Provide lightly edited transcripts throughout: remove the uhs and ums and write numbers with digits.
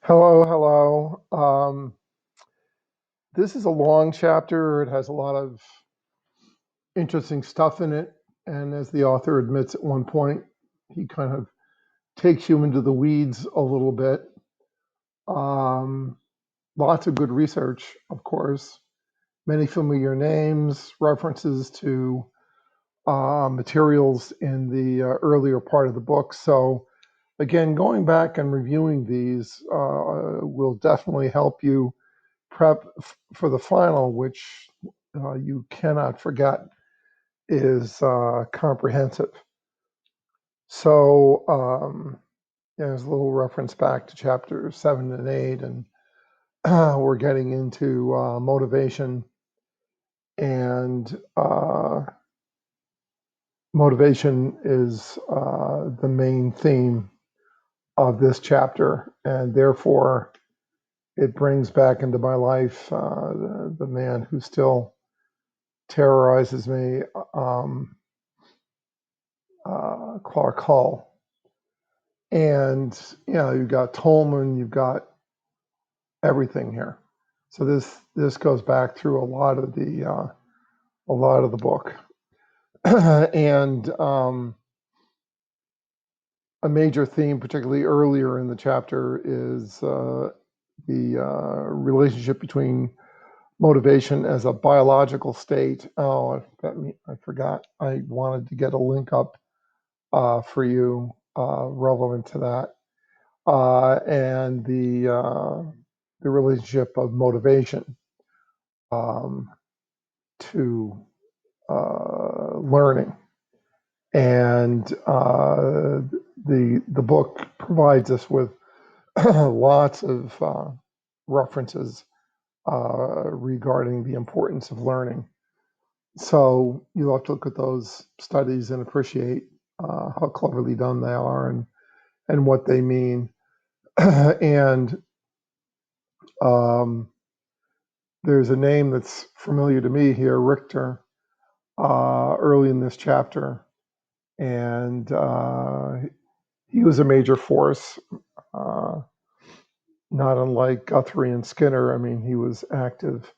Hello, hello. This is a long chapter. It has a lot of interesting stuff in it. And as the author admits at one point, he kind of takes you into the weeds a little bit. Um, Lots of good research, of course, many familiar names, references to materials in the earlier part of the book. So, again, going back and reviewing these will definitely help you prep for the final, which you cannot forget is comprehensive. So there's a little reference back to chapter 7 and 8, and we're getting into motivation. And motivation is the main theme of this chapter, and therefore it brings back into my life the man who still terrorizes me, Clark Hull. And you've got Tolman, you've got everything here. So this goes back through a lot of the book, and a major theme, particularly earlier in the chapter, is the relationship between motivation as a biological state. Oh, I forgot. I wanted to get a link up for you relevant to that, and the relationship of motivation to learning. And the book provides us with lots of references regarding the importance of learning. So you'll have to look at those studies and appreciate how cleverly done they are and what they mean. And there's a name that's familiar to me here, Richter, early in this chapter. And he was a major force, uh, not unlike Guthrie and Skinner. I mean, he was active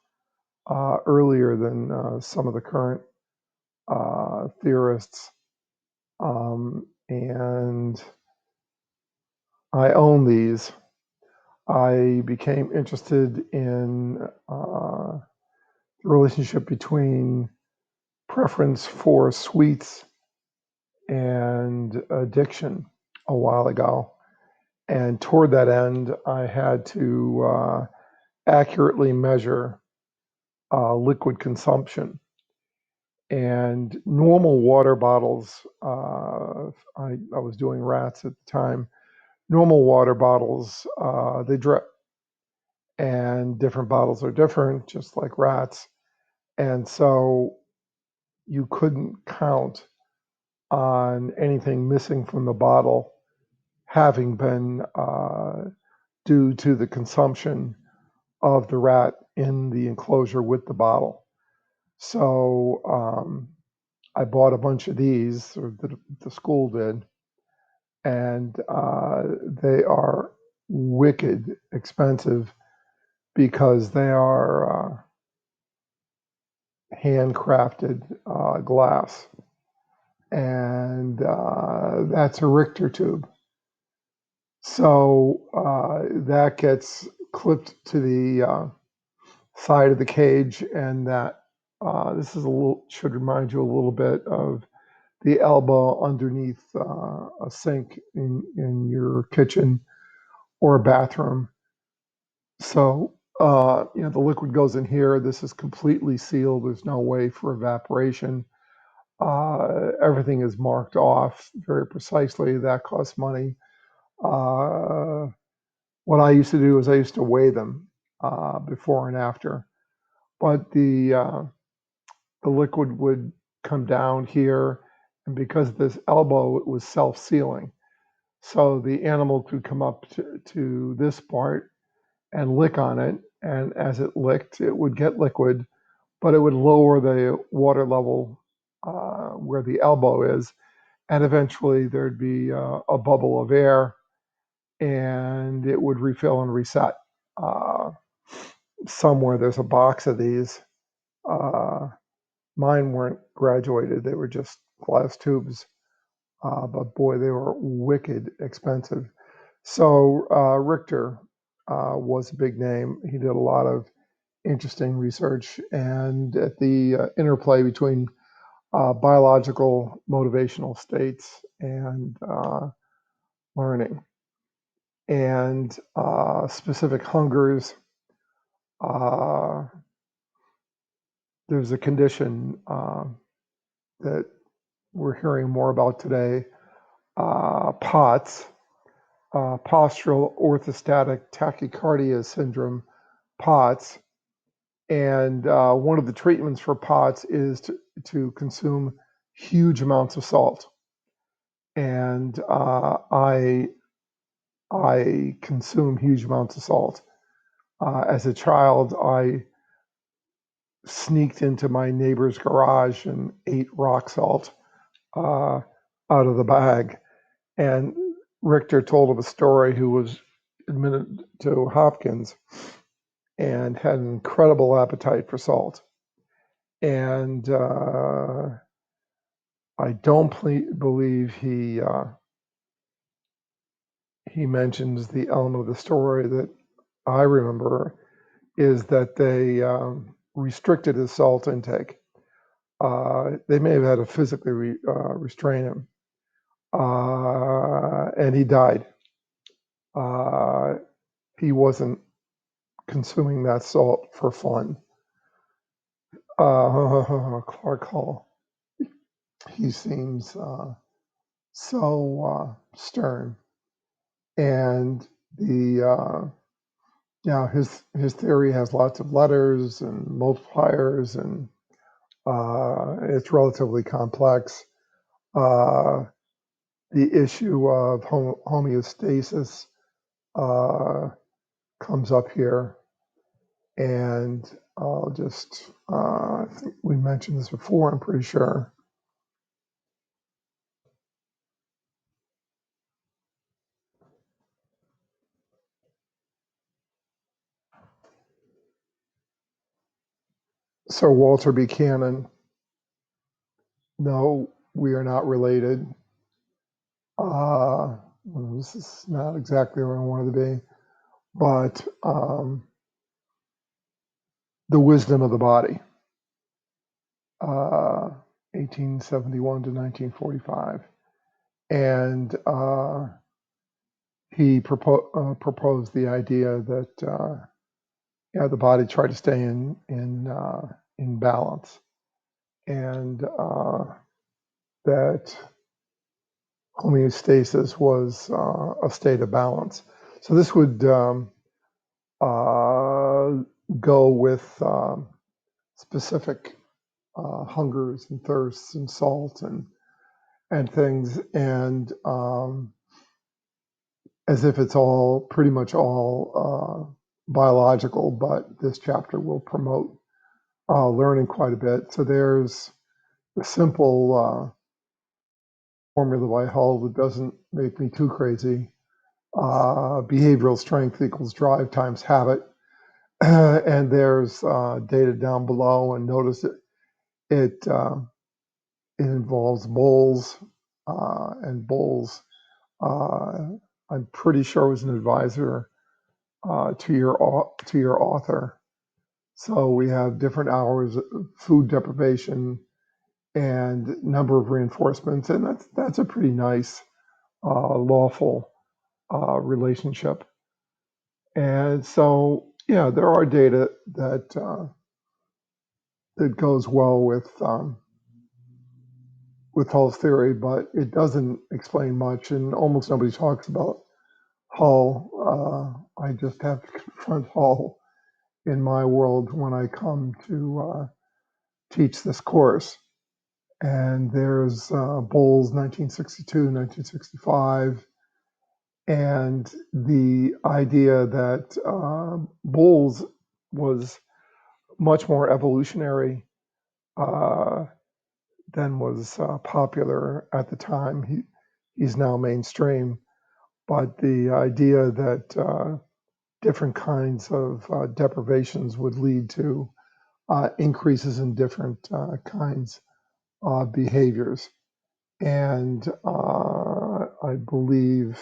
earlier than some of the current theorists. And I own these. I became interested in the relationship between preference for sweets and addiction a while ago. And toward that end, I had to accurately measure liquid consumption. And normal water bottles, I was doing rats at the time, normal water bottles, they drip. And different bottles are different, just like rats. And so you couldn't count on anything missing from the bottle having been due to the consumption of the rat in the enclosure with the bottle. So I bought a bunch of these, or the school did, and they are wicked expensive because they are handcrafted glass, and that's a Richter tube. So that gets clipped to the side of the cage, and that this is should remind you a little bit of the elbow underneath a sink in your kitchen or bathroom. So the liquid goes in here. This is completely sealed. There's no way for evaporation. Everything is marked off very precisely. That costs money. Uh, what I used to do is I used to weigh them before and after, but the liquid would come down here, and because of this elbow, it was self-sealing. So the animal could come up to this part and lick on it, and as it licked, it would get liquid, but it would lower the water level where the elbow is, and eventually there'd be a bubble of air, and it would refill and reset. Uh, Somewhere there's a box of these. Mine weren't graduated, they were just glass tubes. But boy, they were wicked expensive. So Richter was a big name. He did a lot of interesting research and at the interplay between biological motivational states and learning and specific hungers. There's a condition that we're hearing more about today, POTS, postural orthostatic tachycardia syndrome, POTS. And one of the treatments for POTS is to consume huge amounts of salt. And I consume huge amounts of salt. As a child, I sneaked into my neighbor's garage and ate rock salt out of the bag. And Richter told of a story who was admitted to Hopkins and had an incredible appetite for salt. And I don't believe he mentions the element of the story that I remember is that they restricted his salt intake. They may have had to physically restrain him, and he died. He wasn't consuming that salt for fun. Clark Hall, he seems so stern, and the his theory has lots of letters and multipliers, and it's relatively complex. The issue of homeostasis comes up here, and I'll just, I think we mentioned this before, I'm pretty sure. So Walter Buchanan, no, we are not related. This is not exactly where I wanted to be, but The Wisdom of the Body, 1871 to 1945. And he proposed the idea that the body tried to stay in balance, and that homeostasis was a state of balance. So this would go with specific hungers and thirsts and salt and things, and as if it's all pretty much all biological, but this chapter will promote learning quite a bit. So there's a simple formula by Hull that doesn't make me too crazy. Behavioral strength equals drive times habit. And there's data down below, and notice it involves Bowles, and Bowles, I'm pretty sure was an advisor to your author. So we have different hours of food deprivation and number of reinforcements, and that's a pretty nice lawful relationship. And so there are data that that goes well with Hull's theory, but it doesn't explain much, and almost nobody talks about Hull. I just have to confront Hull in my world when I come to teach this course. And there's Bowles, 1962, 1965, and the idea that Bowles was much more evolutionary than was popular at the time. He's now mainstream. but the idea that different kinds of deprivations would lead to increases in different kinds of behaviors. And I believe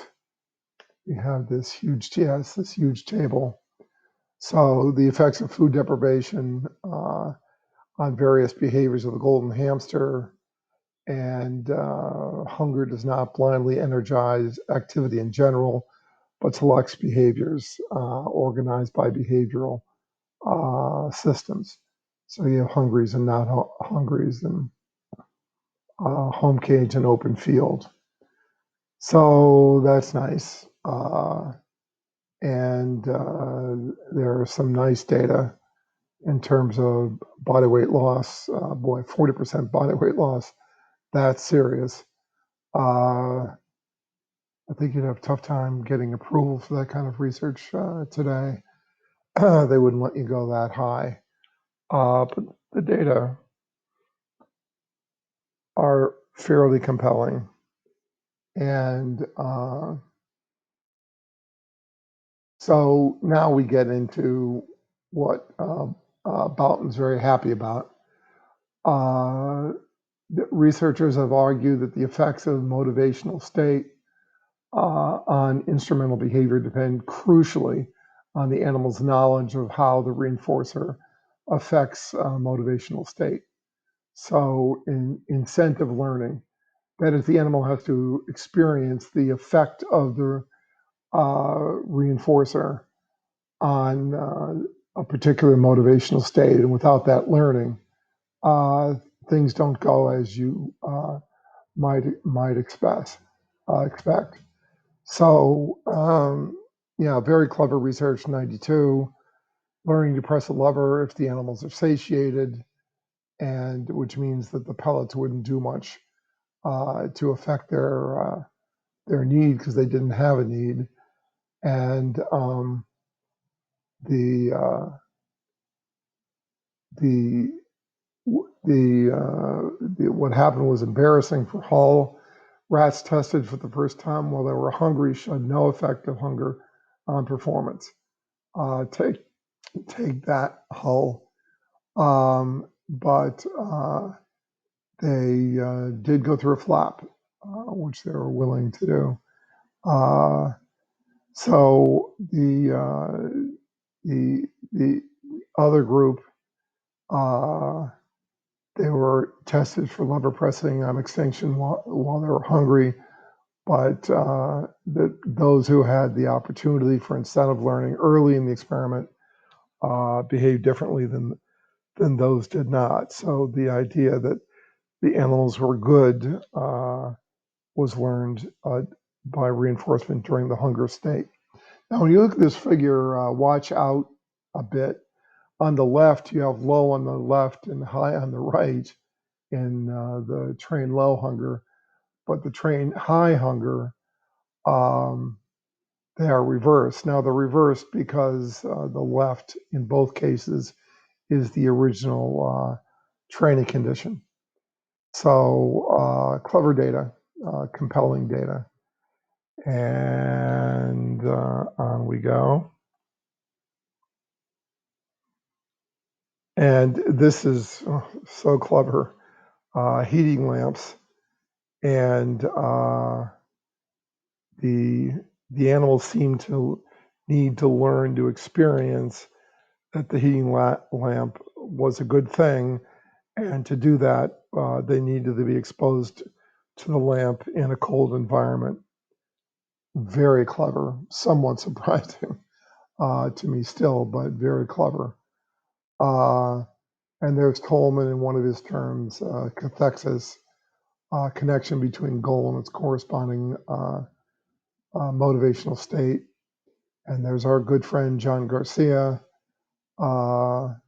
we have this huge table. So the effects of food deprivation on various behaviors of the golden hamster, and hunger does not blindly energize activity in general, but selects behaviors organized by behavioral systems. So you have hungries and not hungries, and home cage and open field. So that's nice. And there are some nice data in terms of body weight loss. 40% body weight loss, that's serious. I think you'd have a tough time getting approval for that kind of research today. They wouldn't let you go that high. But the data are fairly compelling. And so now we get into what Boughton's very happy about. Researchers have argued that the effects of motivational state on instrumental behavior depend crucially on the animal's knowledge of how the reinforcer affects motivational state. So in incentive learning, that is, the animal has to experience the effect of the reinforcer on a particular motivational state, and without that learning, things don't go as you might expect. So, yeah, very clever research. 92, learning to press a lever if the animals are satiated, and which means that the pellets wouldn't do much to affect their need because they didn't have a need, and the what happened was embarrassing for Hull. Rats tested for the first time while they were hungry showed no effect of hunger on performance. Take that, Hull. But they did go through a flap, which they were willing to do. So the other group, they were tested for lever pressing on extinction while they were hungry, but those who had the opportunity for incentive learning early in the experiment behaved differently than those did not. So the idea that the animals were good was learned by reinforcement during the hunger state. Now, when you look at this figure, watch out a bit. On the left, you have low on the left and high on the right in the train low hunger, but the train high hunger, they are reversed. Now, they're reversed because the left in both cases is the original training condition. So clever data, compelling data. And on we go. And this is so clever. Heating lamps, and the animals seem to need to learn to experience that the heating lamp was a good thing, and to do that, they needed to be exposed to the lamp in a cold environment. Very clever, somewhat surprising to me still, but very clever. And there's Tolman in one of his terms, cathexis, connection between goal and its corresponding motivational state. And there's our good friend John Garcia and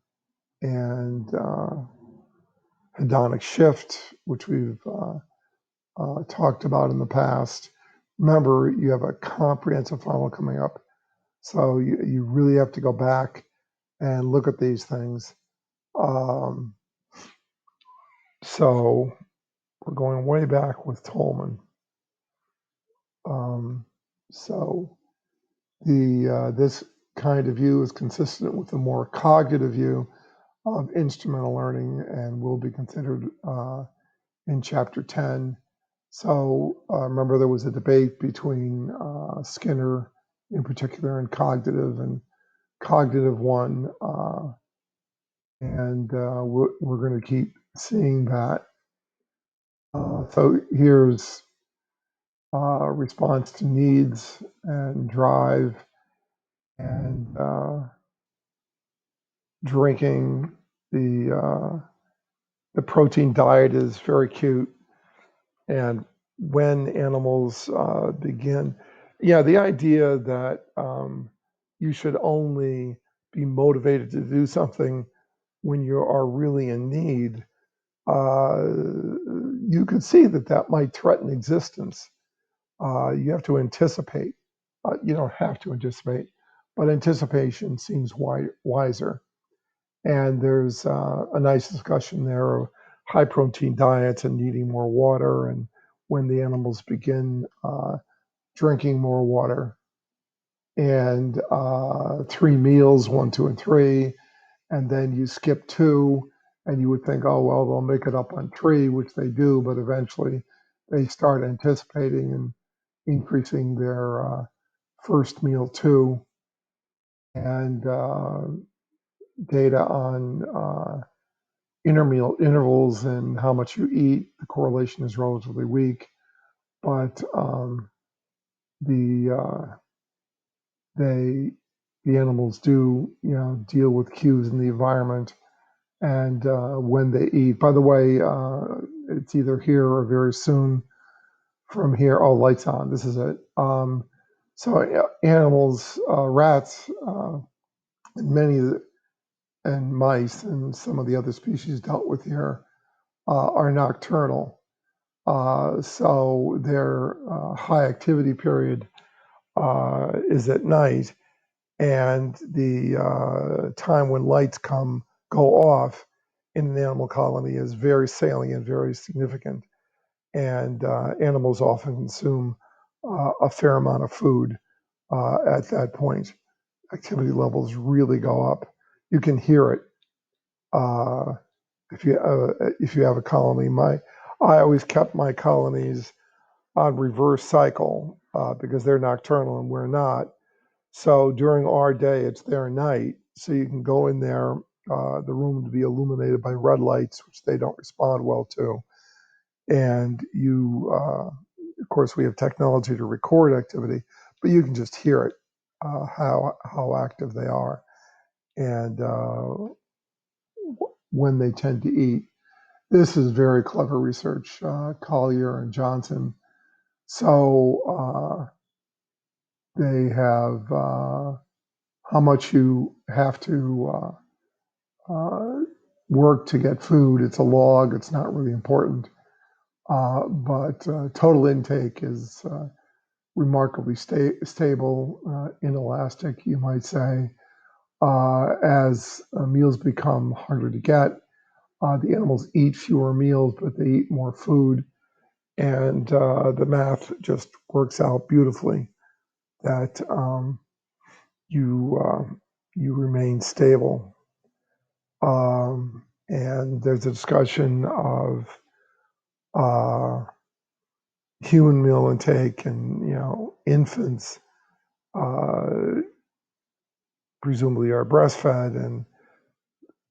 hedonic shift, which we've talked about in the past. Remember, you have a comprehensive funnel coming up, so you really have to go back and look at these things. So we're going way back with Tolman. So this kind of view is consistent with the more cognitive view of instrumental learning and will be considered in Chapter 10. So remember, there was a debate between Skinner in particular and Cognitive 1, and we're going to keep seeing that. So here's response to needs and drive and drinking. The protein diet is very cute, and when animals begin, the idea that you should only be motivated to do something when you are really in need, you could see that might threaten existence. You have to anticipate. You don't have to anticipate, but anticipation seems wiser. And there's a nice discussion there of high protein diets and needing more water, and when the animals begin drinking more water, and 3 meals, 1, 2, and 3, and then you skip 2, and you would think, oh, well, they'll make it up on 3, which they do, but eventually they start anticipating and increasing their first meal 2, and data on intervals and how much you eat. The correlation is relatively weak, but the they the animals do deal with cues in the environment and when they eat. By the way, it's either here or very soon from here. Oh, lights on. This is it. So animals, rats, and and mice and some of the other species dealt with here are nocturnal. So their high activity period is at night, and the time when lights go off in an animal colony is very salient, very significant, and animals often consume a fair amount of food at that point. Activity levels really go up. You can hear it uh, if you have a colony. I always kept my colonies on reverse cycle because they're nocturnal and we're not. So during our day, it's their night. So you can go in there, the room to be illuminated by red lights, which they don't respond well to. And of course, we have technology to record activity, but you can just hear it, how active they are, and when they tend to eat. This is very clever research, Collier and Johnson. So they have how much you have to work to get food. It's a log. It's not really important. But total intake is remarkably stable, inelastic, you might say. As meals become harder to get, the animals eat fewer meals, but they eat more food. And the math just works out beautifully that you remain stable. And there's a discussion of human meal intake and infants presumably are breastfed, and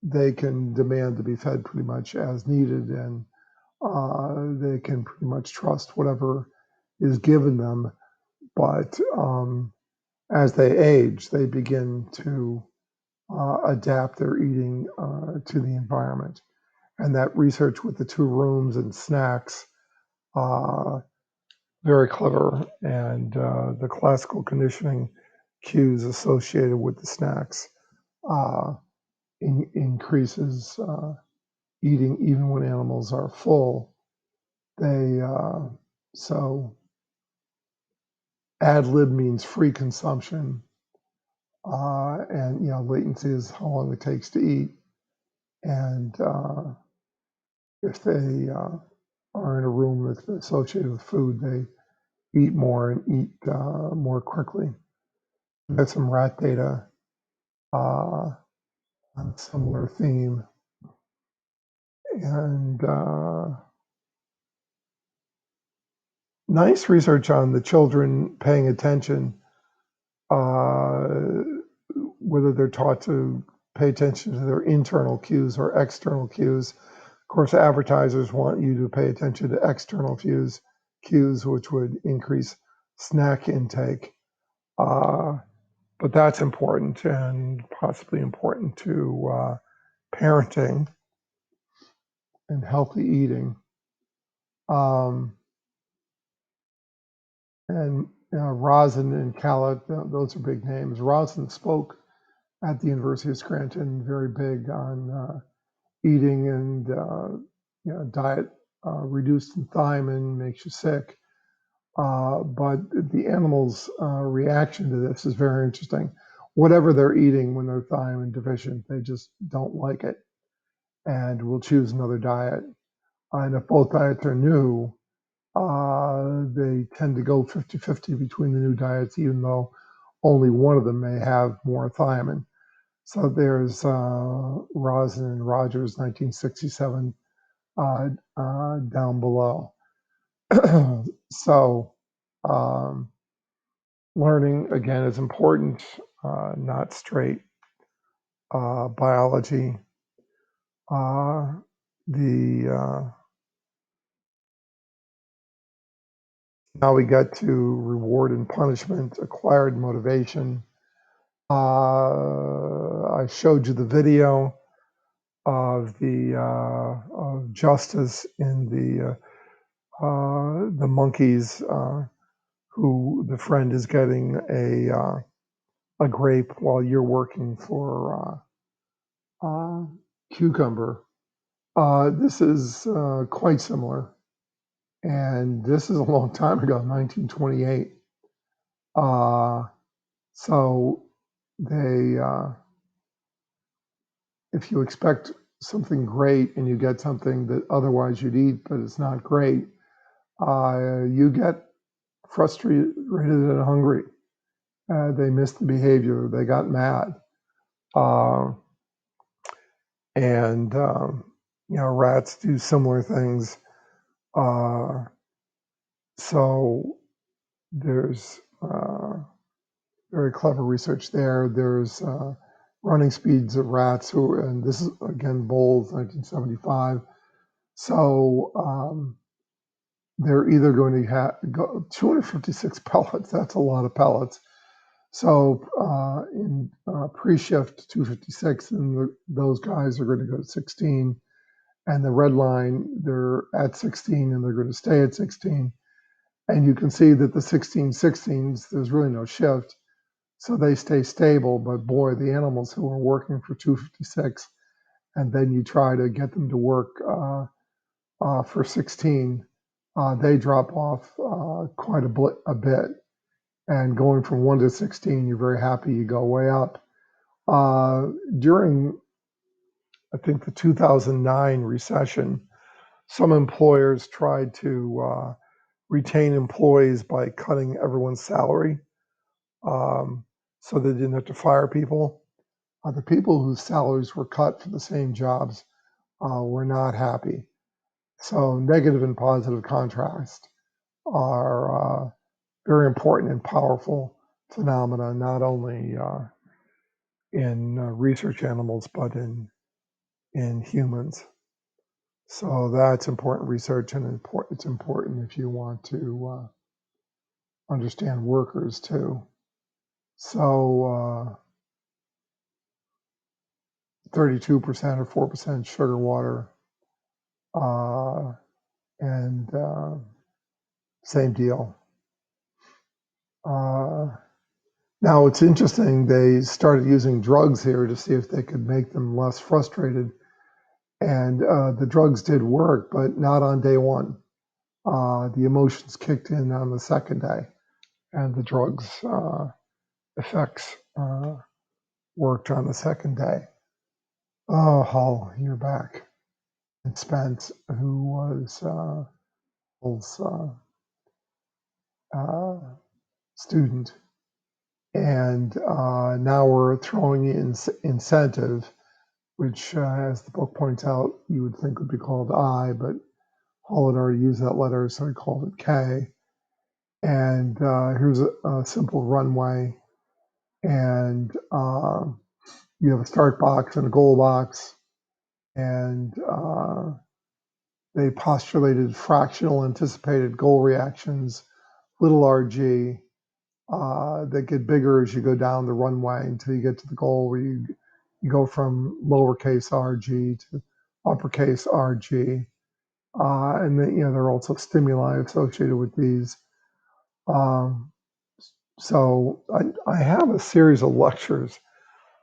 they can demand to be fed pretty much as needed, and they can pretty much trust whatever is given them. But as they age, they begin to adapt their eating to the environment. And that research with the 2 rooms and snacks, very clever. And the classical conditioning cues associated with the snacks increases eating even when animals are full. So ad lib means free consumption, and latency is how long it takes to eat. And if they are in a room that's associated with food, they eat more and eat more quickly. There's some rat data on a similar theme. And nice research on the children paying attention, whether they're taught to pay attention to their internal cues or external cues. Of course, advertisers want you to pay attention to external cues, which would increase snack intake. But that's important and possibly important to parenting and healthy eating. And Rosin and Calat, those are big names. Rosin spoke at the University of Scranton, very big on eating and diet reduced in thiamine makes you sick. But the animal's reaction to this is very interesting. Whatever they're eating when they're thiamine deficient, they just don't like it and will choose another diet. And if both diets are new, they tend to go 50-50 between the new diets, even though only one of them may have more thiamine. So there's Rosin and Rogers, 1967, down below. So learning, again, is important, not straight biology. Now we get to reward and punishment, acquired motivation. I showed you the video of of Justice in the monkeys who the friend is getting a grape while you're working for Cucumber. This is quite similar, and this is a long time ago, 1928. So they, if you expect something great and you get something that otherwise you'd eat, but it's not great, you get frustrated and hungry. They missed the behavior. They got mad. And rats do similar things. So there's very clever research there. There's running speeds of rats and this is again Bowles, 1975. So they're either going to have 256 pellets. That's a lot of pellets. So in pre-shift 256, and those guys are going to go to 16. And the red line, they're at 16 and they're going to stay at 16. And you can see that the 16/16s, there's really no shift. So they stay stable. But boy, the animals who are working for 256, and then you try to get them to work for 16, they drop off quite a bit. And going from 1 to 16, you're very happy you go way up. During, I think, the 2009 recession, some employers tried to retain employees by cutting everyone's salary so they didn't have to fire people. The people whose salaries were cut for the same jobs were not happy. So negative and positive contrast are very important and powerful phenomena, not only in research animals, but in humans. So that's important research, and it's important if you want to understand workers too. So 32% or 4% sugar water, and same deal. Now it's interesting, they started using drugs here to see if they could make them less frustrated. And the drugs did work, but not on day one. The emotions kicked in on the second day, and the drugs effects worked on the second day. Oh, Hull, you're back. And Spence, who was uh, student. And now we're throwing in incentive, which, as the book points out, you would think would be called I, but Hall had already used that letter, so he called it K. And here's a simple runway, and you have a start box and a goal box, and they postulated fractional anticipated goal reactions, little rg, that get bigger as you go down the runway until you get to the goal, where you go from lowercase rg to uppercase rg. And then, there are also stimuli associated with these. Um, so I have a series of lectures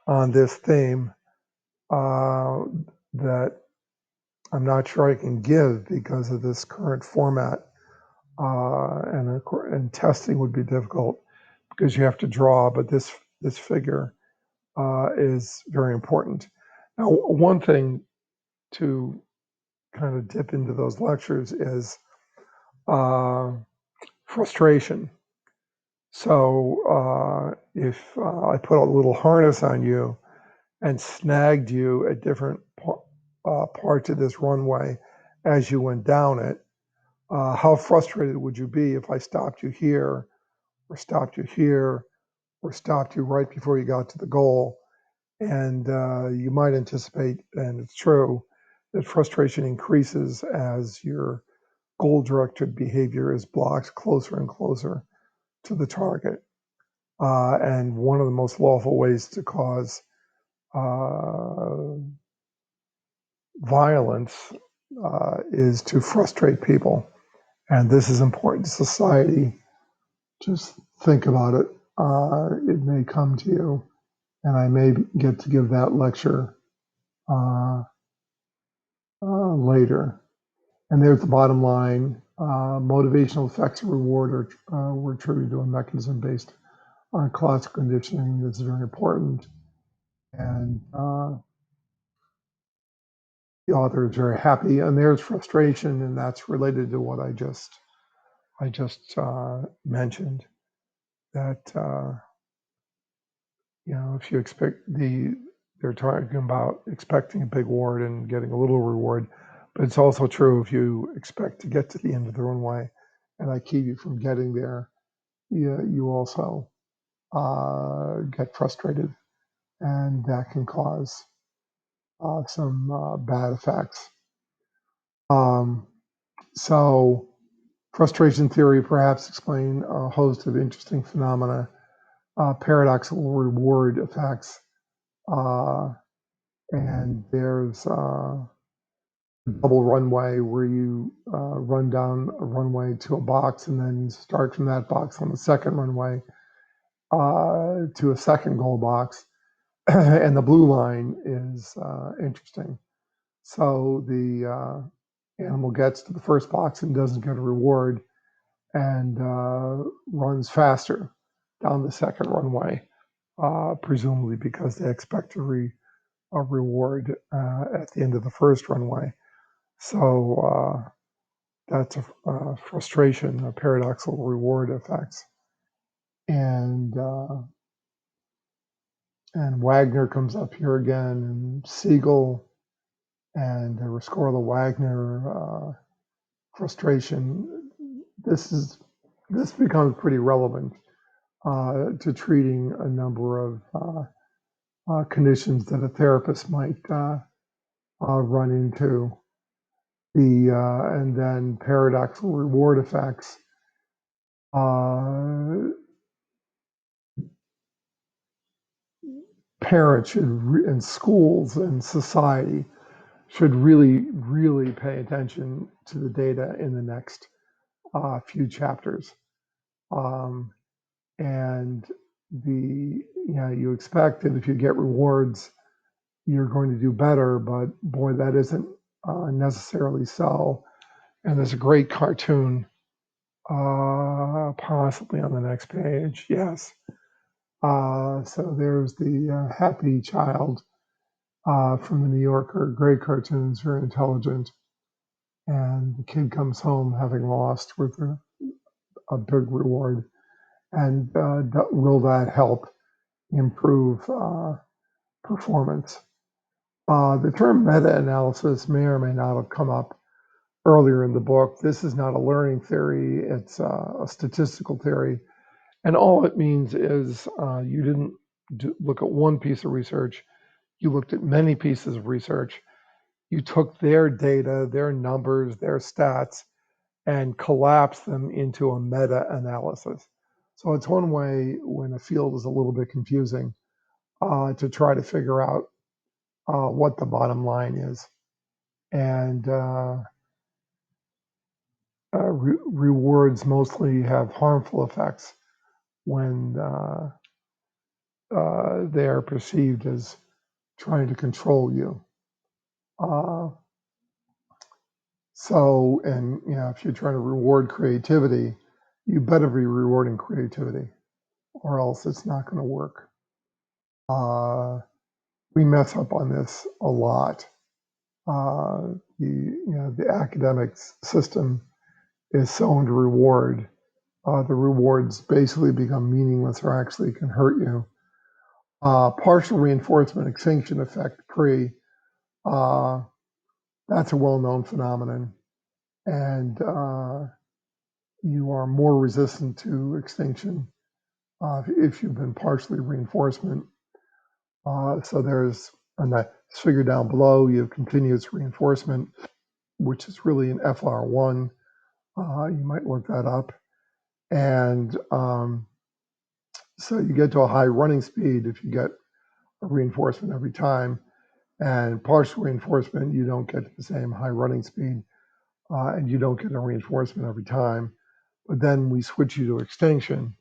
on this theme that I'm not sure I can give because of this current format, and testing would be difficult because you have to draw. But this figure is very important. Now, one thing to kind of dip into those lectures is frustration. So if I put a little harness on you and snagged you at different parts of this runway as you went down it, how frustrated would you be if I stopped you here, or stopped you here, or stopped you right before you got to the goal? And you might anticipate, and it's true, that frustration increases as your goal-directed behavior is blocked closer and closer to the target. And one of the most lawful ways to cause violence is to frustrate people. And this is important to society. Just think about it. It may come to you, and I may get to give that lecture later. And there's the bottom line. Motivational effects of reward were attributed to a mechanism based on classical conditioning. This is very important. And the author is very happy. And there's frustration, and that's related to what I just mentioned. That if you expect they're talking about expecting a big reward and getting a little reward, but it's also true if you expect to get to the end of the runway, and I keep you from getting there, you also get frustrated, and that can cause some bad effects. So frustration theory perhaps explain a host of interesting phenomena, paradoxical reward effects, and there's a double runway where you run down a runway to a box and then start from that box on the second runway to a second goal box. And the blue line is interesting. So the animal gets to the first box and doesn't get a reward, and runs faster down the second runway, presumably because they expect a reward at the end of the first runway. So that's a frustration, a paradoxical reward effects. And Wagner comes up here again, and Siegel, and Rescorla-Wagner frustration. This becomes pretty relevant to treating a number of conditions that a therapist might run into. And then paradoxical reward effects. Parents should, and schools and society should really, really pay attention to the data in the next few chapters. And you expect that if you get rewards, you're going to do better, but boy, that isn't necessarily so. And there's a great cartoon, possibly on the next page. Yes. So there's the happy child from the New Yorker. Great cartoons, very intelligent. And the kid comes home having lost with a big reward. And will that help improve performance? The term meta-analysis may or may not have come up earlier in the book. This is not a learning theory, it's a statistical theory. And all it means is you didn't look at one piece of research, you looked at many pieces of research. You took their data, their numbers, their stats, and collapsed them into a meta-analysis. So it's one way when a field is a little bit confusing to try to figure out what the bottom line is. And rewards mostly have harmful effects when they are perceived as trying to control you. And if you're trying to reward creativity, you better be rewarding creativity, or else it's not going to work. We mess up on this a lot. The academic system is so into reward. The rewards basically become meaningless or actually can hurt you. Partial reinforcement extinction effect, PRE, that's a well-known phenomenon. And you are more resistant to extinction if you've been partially reinforcement. So there's, on that figure down below, you have continuous reinforcement, which is really an FR1. You might look that up. And so you get to a high running speed if you get a reinforcement every time. And partial reinforcement, you don't get to the same high running speed, and you don't get a reinforcement every time. But then we switch you to extinction,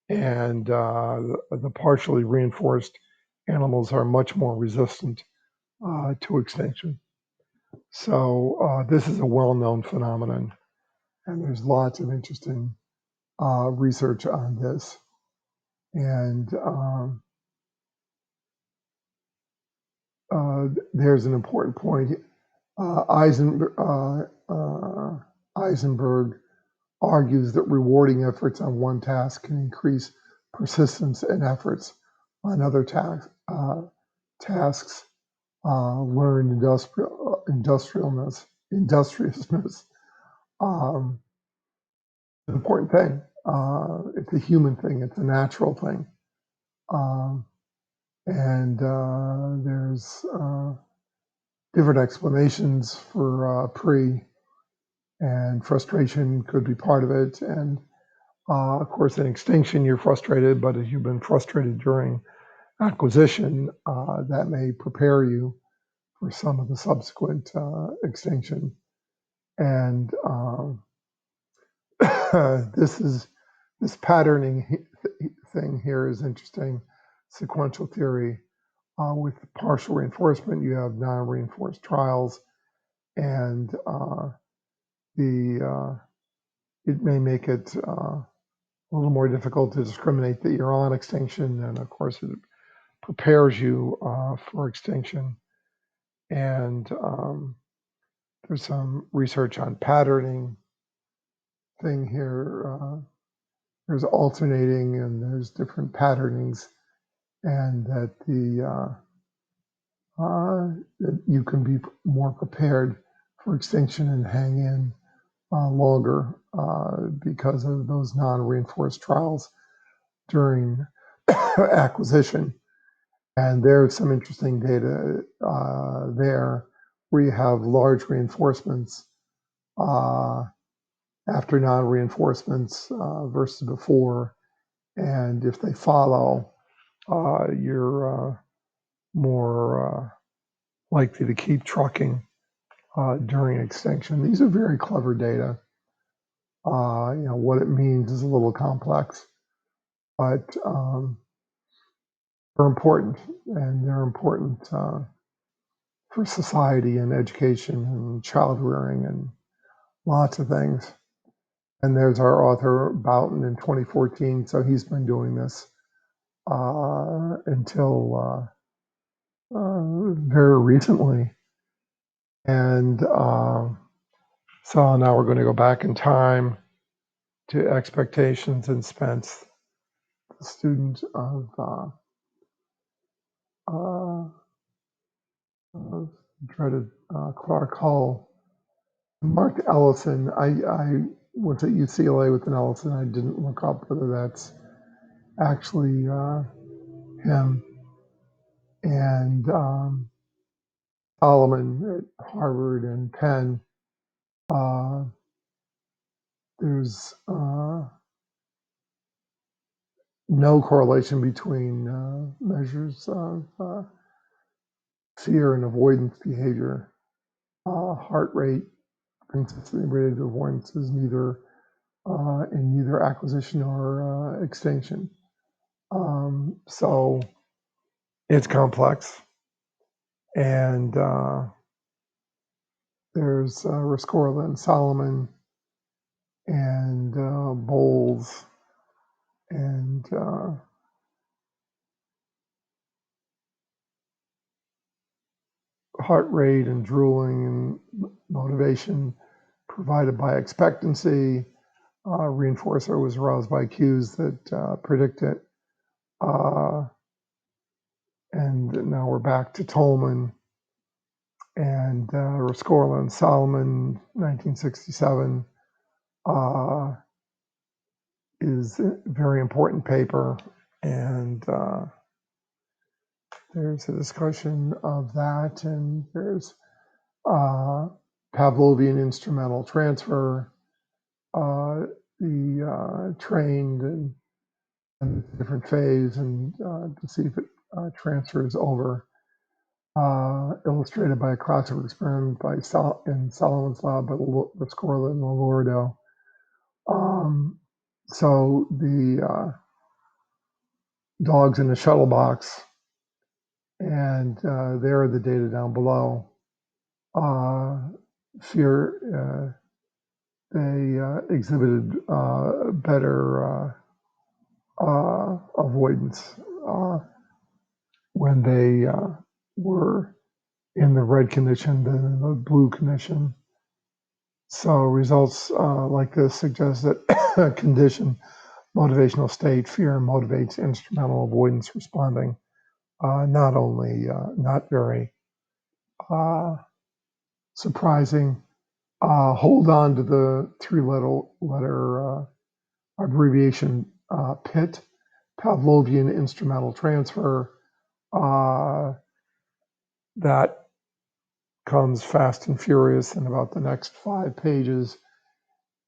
and the partially reinforced animals are much more resistant to extinction. So this is a well-known phenomenon, and there's lots of interesting research on this. And there's an important point. Eisenberg argues that rewarding efforts on one task can increase persistence and efforts on other tasks. Learned industriousness. An important thing. It's a human thing. It's a natural thing. And there's different explanations for PRE, and frustration could be part of it. And of course, in extinction, you're frustrated, but if you've been frustrated during acquisition, that may prepare you for some of the subsequent extinction. And this patterning thing here is interesting. Sequential theory. With partial reinforcement, you have non-reinforced trials, and it may make it a little more difficult to discriminate that you're on extinction, and of course it prepares you for extinction. And there's some research on patterning thing here. There's alternating and there's different patternings, and that that you can be more prepared for extinction and hang in longer because of those non-reinforced trials during acquisition. And there's some interesting data there where you have large reinforcements after non-reinforcements versus before. And if they follow, you're more likely to keep trucking during extinction. These are very clever data. What it means is a little complex, but they're important, and they're important for society and education and child rearing and lots of things. And there's our author, Boughton, in 2014. So he's been doing this until very recently. And so now we're going to go back in time. to expectations, and Spence, the student of dreaded Clark Hull. Mark Ellison, I was at UCLA with an Ellison. I didn't look up whether that's actually him. And Solomon at Harvard and Penn. There's no correlation between measures of fear and avoidance behavior. Heart rate, consistently rated avoidance is neither in neither acquisition or extinction. So it's complex. And there's Rescorla and Solomon and Bowles and heart rate and drooling and motivation provided by expectancy. Reinforcer was aroused by cues that predict it. And now we're back to Tolman and Rescorla and Solomon, 1967, is a very important paper. And there's a discussion of that, and there's Pavlovian instrumental transfer, the trained and different phase, and to see if it transfers over. Illustrated by a crossover experiment by in Solomon's lab by Rescorla and Lordo. So the dogs in the shuttle box, and there are the data down below. Fear, they exhibited better avoidance when they were in the red condition than in the blue condition. So results like this suggest that condition, motivational state, fear motivates instrumental avoidance responding. Not only not very surprising. Hold on to the three-letter abbreviation PIT, Pavlovian instrumental transfer. That comes fast and furious in about the next 5 pages.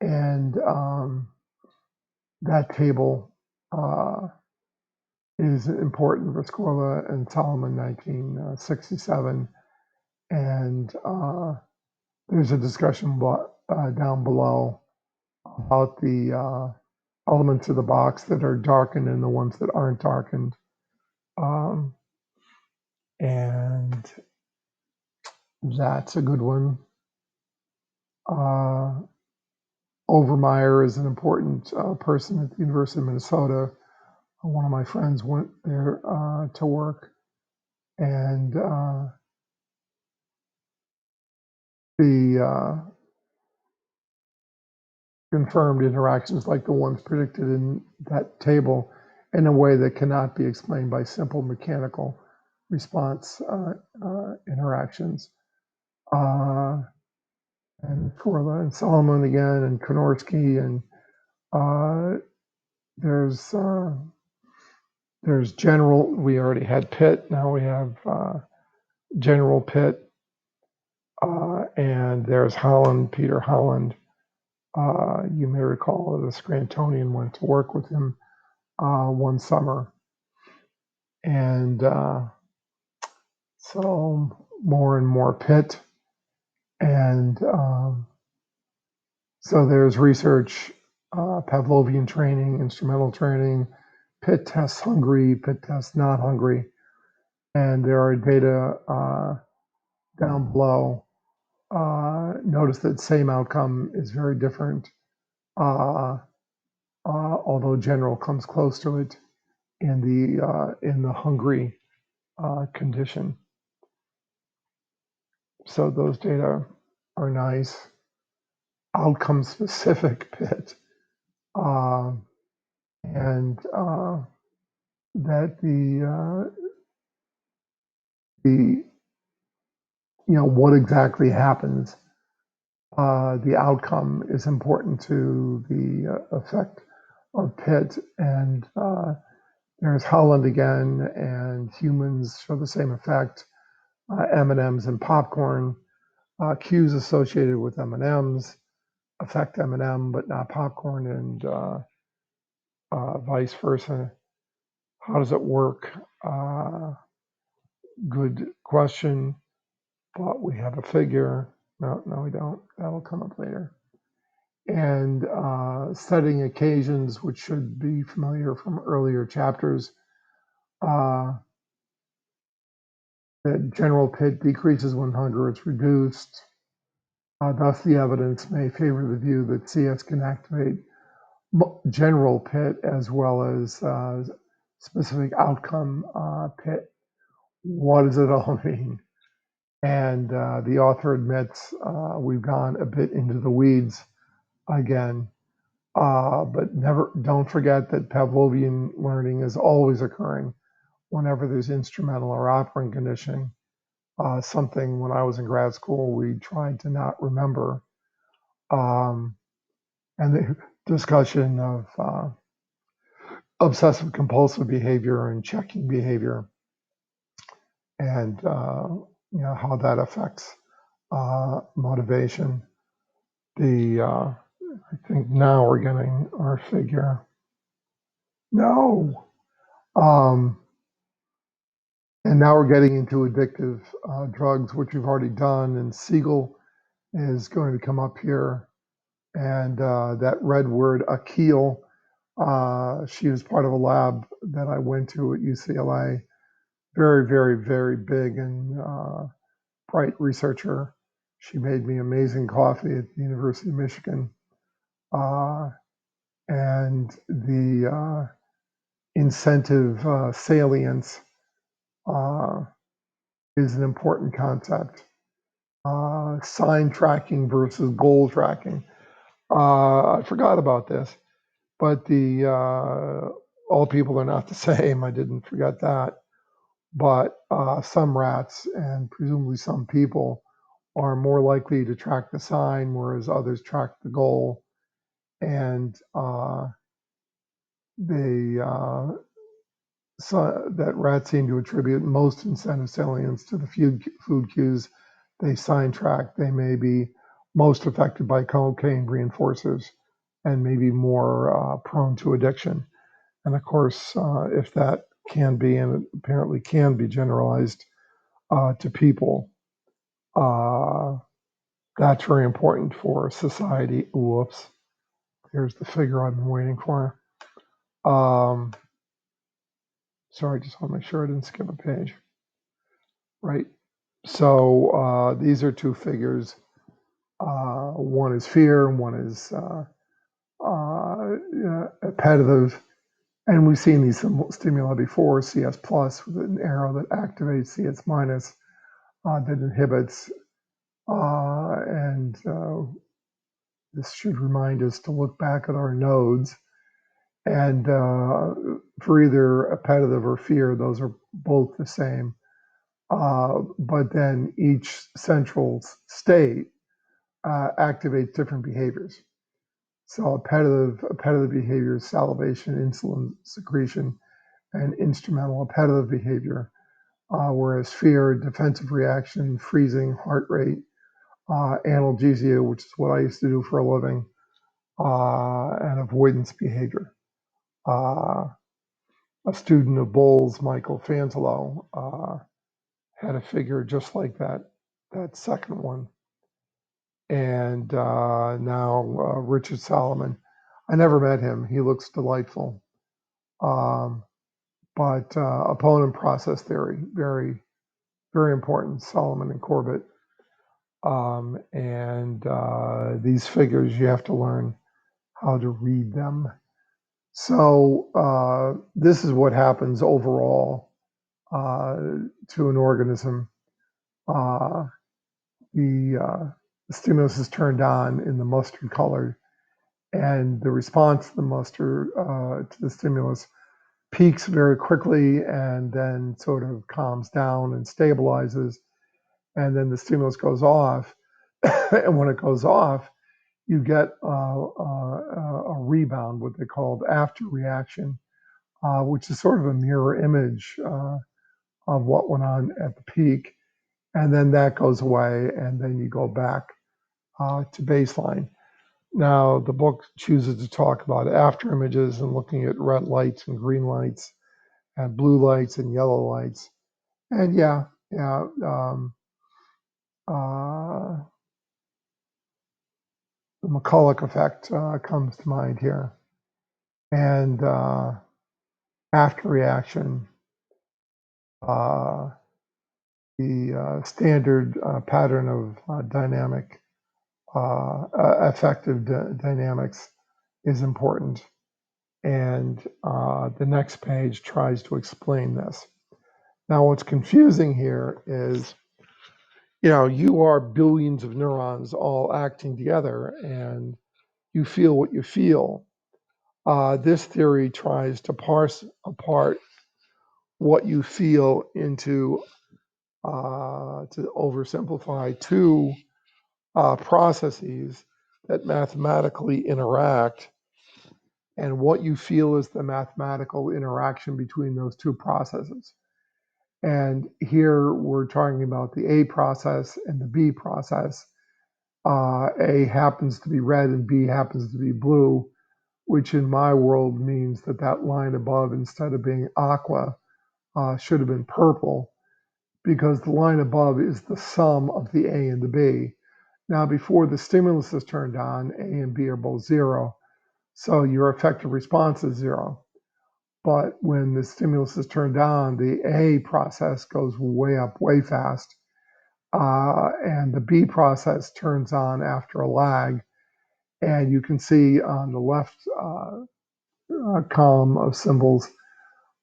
And that table is important for Rescorla and Solomon, 1967. And there's a discussion down below about the elements of the box that are darkened and the ones that aren't darkened. And that's a good one. Overmeyer is an important person at the University of Minnesota. One of my friends went there to work, and the confirmed interactions like the ones predicted in that table in a way that cannot be explained by simple mechanical response interactions. And Corla and Solomon again, and Konorsky, and there's general. We already had Pitt. Now we have General Pitt, and there's Holland, Peter Holland. You may recall the Scrantonian went to work with him one summer, and so more and more Pitt, and so there's research, Pavlovian training, instrumental training, Pitt tests hungry, Pitt tests not hungry, and there are data down below. Notice that same outcome is very different, although general comes close to it in the hungry condition. So those data are nice. Outcome specific Pitt. uh, and that the what exactly happens, the outcome is important to the effect of PIT. And there's Holland again, and humans show the same effect. M&Ms and popcorn, cues associated with M&Ms affect M&M but not popcorn, and vice versa. How does it work? Good question, but we have a figure. No, we don't. That'll come up later. And setting occasions, which should be familiar from earlier chapters. That general PIT decreases when hunger is reduced. Thus, the evidence may favor the view that CS can activate general PIT as well as specific outcome PIT. What does it all mean? And the author admits we've gone a bit into the weeds again, but don't forget that Pavlovian learning is always occurring whenever there's instrumental or operant conditioning. Something when I was in grad school we tried to not remember. And the discussion of obsessive compulsive behavior and checking behavior, and how that affects motivation. I think now we're getting our figure. No. And now we're getting into addictive drugs, which we've already done. And Siegel is going to come up here. And that red word, Akil, she was part of a lab that I went to at UCLA. Very, very, very big and bright researcher. She made me amazing coffee at the University of Michigan. And the incentive salience is an important concept. Sign tracking versus goal tracking. I forgot about this, but all people are not the same. I didn't forget that. But some rats and presumably some people are more likely to track the sign, whereas others track the goal. And that rats seem to attribute most incentive salience to the food cues they sign track. They may be most affected by cocaine reinforcers and maybe more prone to addiction. And of course, if that can be, and it apparently can be generalized to people, that's very important for society. Whoops. Here's the figure I've been waiting for. Sorry, just want to make sure I didn't skip a page. Right. So these are two figures. One is fear, and one is appetitive. And we've seen these stimuli before, CS plus with an arrow that activates, CS minus that inhibits. And this should remind us to look back at our nodes. And for either appetitive or fear, those are both the same. But then each central state activates different behaviors. So appetitive behavior is salivation, insulin secretion, and instrumental appetitive behavior. Whereas fear, defensive reaction, freezing, heart rate, analgesia, which is what I used to do for a living, and avoidance behavior. A student of Bowles, Michael Fanzelo, had a figure just like that second one. And now Richard Solomon. I never met him. He looks delightful. But opponent process theory, very, very important, Solomon and Corbett. And these figures, you have to learn how to read them. So this is what happens overall to an organism. The stimulus is turned on in the mustard color, and the response to the mustard, to the stimulus, peaks very quickly and then sort of calms down and stabilizes, and then the stimulus goes off. And when it goes off, you get a rebound, what they called after reaction, which is sort of a mirror image of what went on at the peak. And then that goes away, and then you go back to baseline. Now, the book chooses to talk about after images and looking at red lights and green lights and blue lights and yellow lights. And yeah, uh, the McCulloch effect comes to mind here. And after reaction, the standard pattern of dynamic, affective dynamics is important. And the next page tries to explain this. Now, what's confusing here is, you are billions of neurons all acting together, and you feel what you feel. This theory tries to parse apart what you feel into, to oversimplify, two processes that mathematically interact, and what you feel is the mathematical interaction between those two processes. And here we're talking about the A process and the B process. A happens to be red and B happens to be blue, which in my world means that that line above, instead of being aqua, should have been purple, because the line above is the sum of the A and the B. Now, before the stimulus is turned on, A and B are both zero, so your effective response is zero. But when the stimulus is turned on, the A process goes way up, way fast, and the B process turns on after a lag. And you can see on the left column of symbols,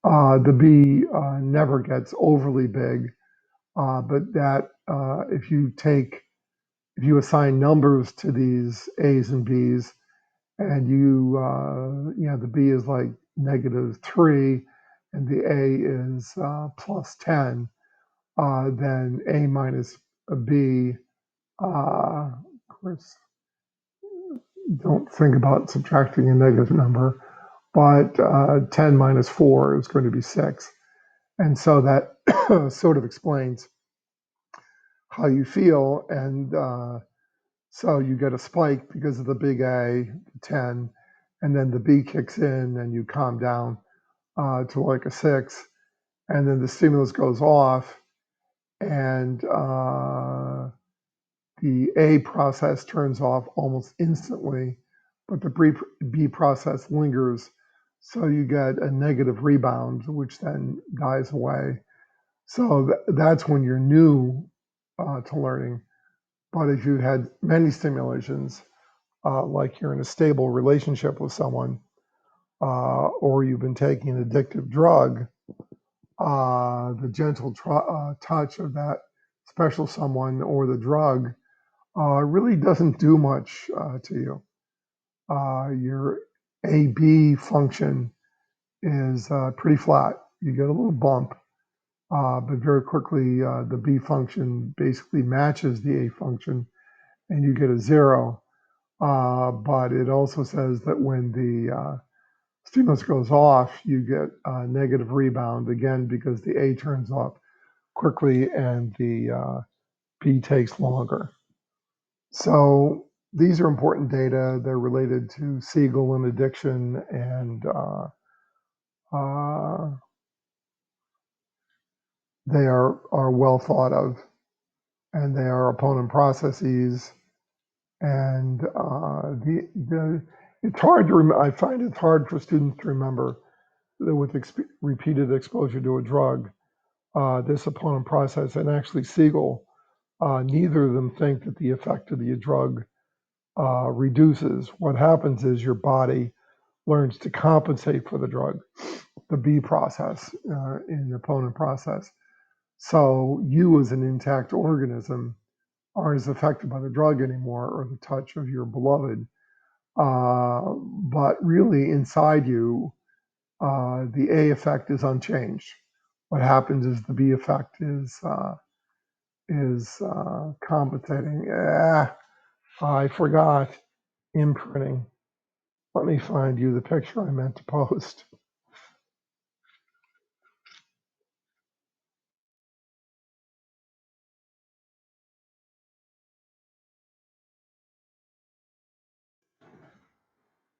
the B never gets overly big, but that if you assign numbers to these A's and B's, and the B is like -3 and the A is +10, then A minus B, of course, don't think about subtracting a negative number, but 10 minus 4 is going to be 6. And so that sort of explains how you feel. And so you get a spike because of the big A, 10, and then the B kicks in and you calm down to like a 6. And then the stimulus goes off, and the A process turns off almost instantly, but the B process lingers. So you get a negative rebound, which then dies away. So that's when you're new to learning. But if you've had many stimulations, like you're in a stable relationship with someone, or you've been taking an addictive drug, the gentle touch of that special someone or the drug really doesn't do much to you. Your AB function is pretty flat. You get a little bump, but very quickly the B function basically matches the A function, and you get a 0. But it also says that when the stimulus goes off, you get a negative rebound, again, because the A turns off quickly and the B takes longer. So these are important data. They're related to Siegel and addiction, and they are well thought of, and they are opponent processes. And it's hard to I find it's hard for students to remember that with repeated exposure to a drug, this opponent process, and actually Siegel, neither of them think that the effect of the drug reduces. What happens is your body learns to compensate for the drug, the B process in the opponent process. So you, as an intact organism, aren't as affected by the drug anymore or the touch of your beloved. But really, inside you, the A effect is unchanged. What happens is the B effect is compensating. I forgot imprinting. Let me find you the picture I meant to post.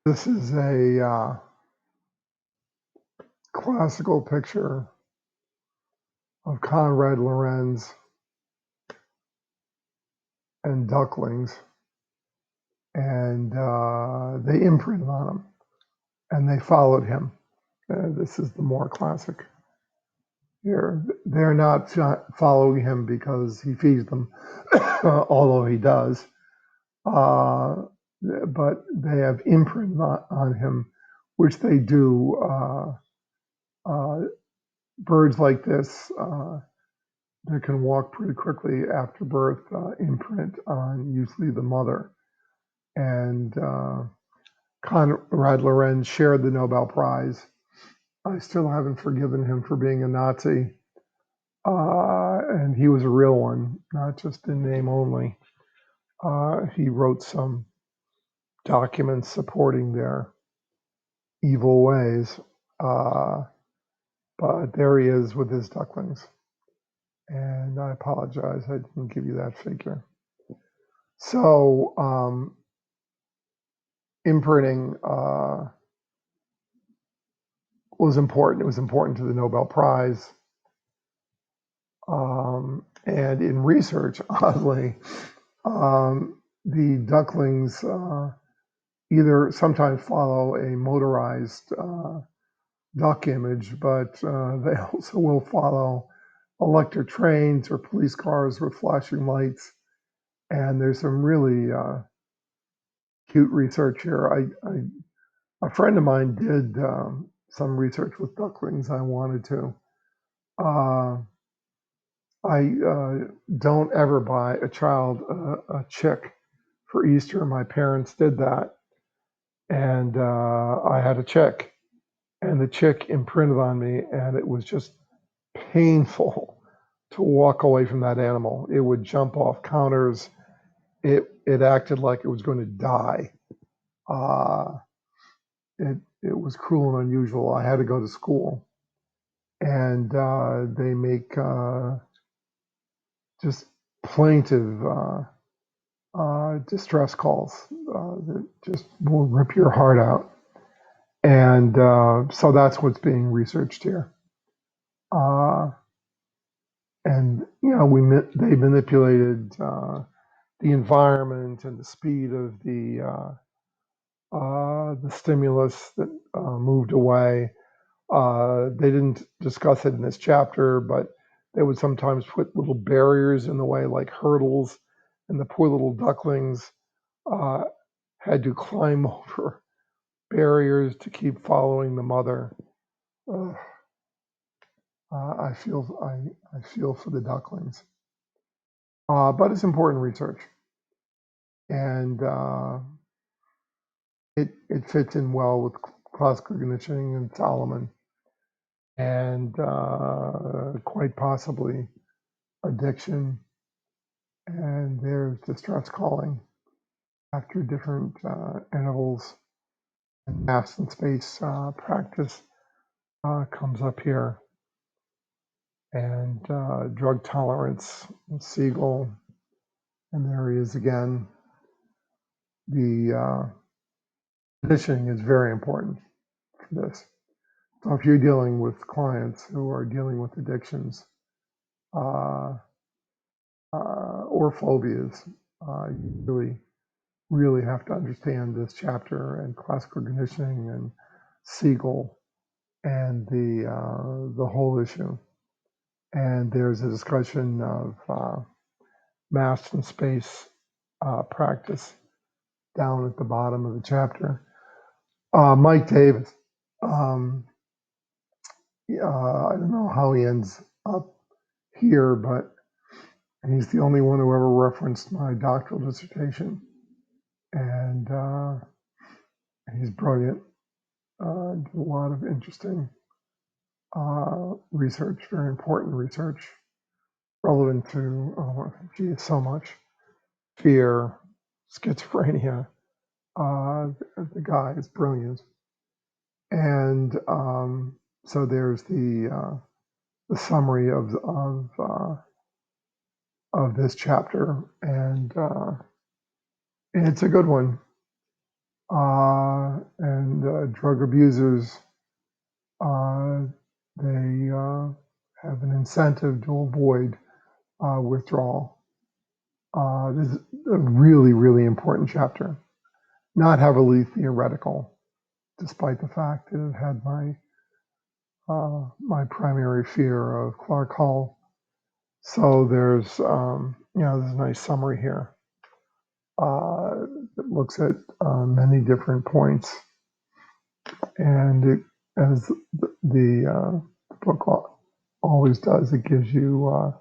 This is a classical picture of Konrad Lorenz and ducklings, and they imprinted on him, and they followed him. This is the more classic here. They're not following him because he feeds them, although he does. But they have imprinted on him, which they do. Birds like this that can walk pretty quickly after birth imprint on usually the mother. And Konrad Lorenz shared the Nobel Prize. I still haven't forgiven him for being a Nazi. And he was a real one, not just in name only. He wrote some documents supporting their evil ways. But there he is with his ducklings. And I apologize, I didn't give you that figure. So imprinting was important. It was important to the Nobel Prize. And in research, oddly, the ducklings either sometimes follow a motorized duck image, but they also will follow electric trains or police cars with flashing lights. And there's some really cute research here. A friend of mine did some research with ducklings. I wanted to. I don't ever buy a child a chick for Easter. My parents did that, and I had a chick, and the chick imprinted on me, and it was just painful to walk away from that animal. It would jump off counters. It acted like it was going to die. It was cruel and unusual. I had to go to school, and they make just plaintive distress calls that just will rip your heart out. And so that's what's being researched here. And they manipulated the environment and the speed of the stimulus that moved away. They didn't discuss it in this chapter, but they would sometimes put little barriers in the way, like hurdles, and the poor little ducklings had to climb over barriers to keep following the mother. I feel for the ducklings, but it's important research, and it fits in well with classical conditioning and Solomon, and quite possibly addiction, and there's distress calling after different intervals, and mass and space practice comes up here, and drug tolerance, Siegel, and there he is again. The conditioning is very important for this. So if you're dealing with clients who are dealing with addictions or phobias, you really have to understand this chapter and classical conditioning and Siegel and the whole issue. And there's a discussion of mass and space practice down at the bottom of the chapter. Mike Davis, I don't know how he ends up here, but he's the only one who ever referenced my doctoral dissertation. And He's brilliant. Did a lot of interesting research, very important research, relevant to, so much. Fear, schizophrenia. The guy is brilliant. And so there's the summary of this chapter, and it's a good one. And drug abusers, they have an incentive to avoid withdrawal. This is a really, really important chapter, not heavily theoretical, despite the fact that it had my primary fear of Clark Hull. So there's there's a nice summary here. It looks at many different points, and it, as the book always does, it gives you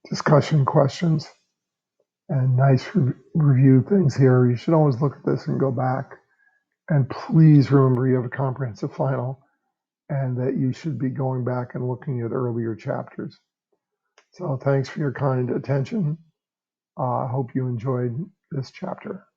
discussion questions and nice review things here. You should always look at this and go back. And please remember you have a comprehensive final, and that you should be going back and looking at earlier chapters. So thanks for your kind attention. I hope you enjoyed this chapter.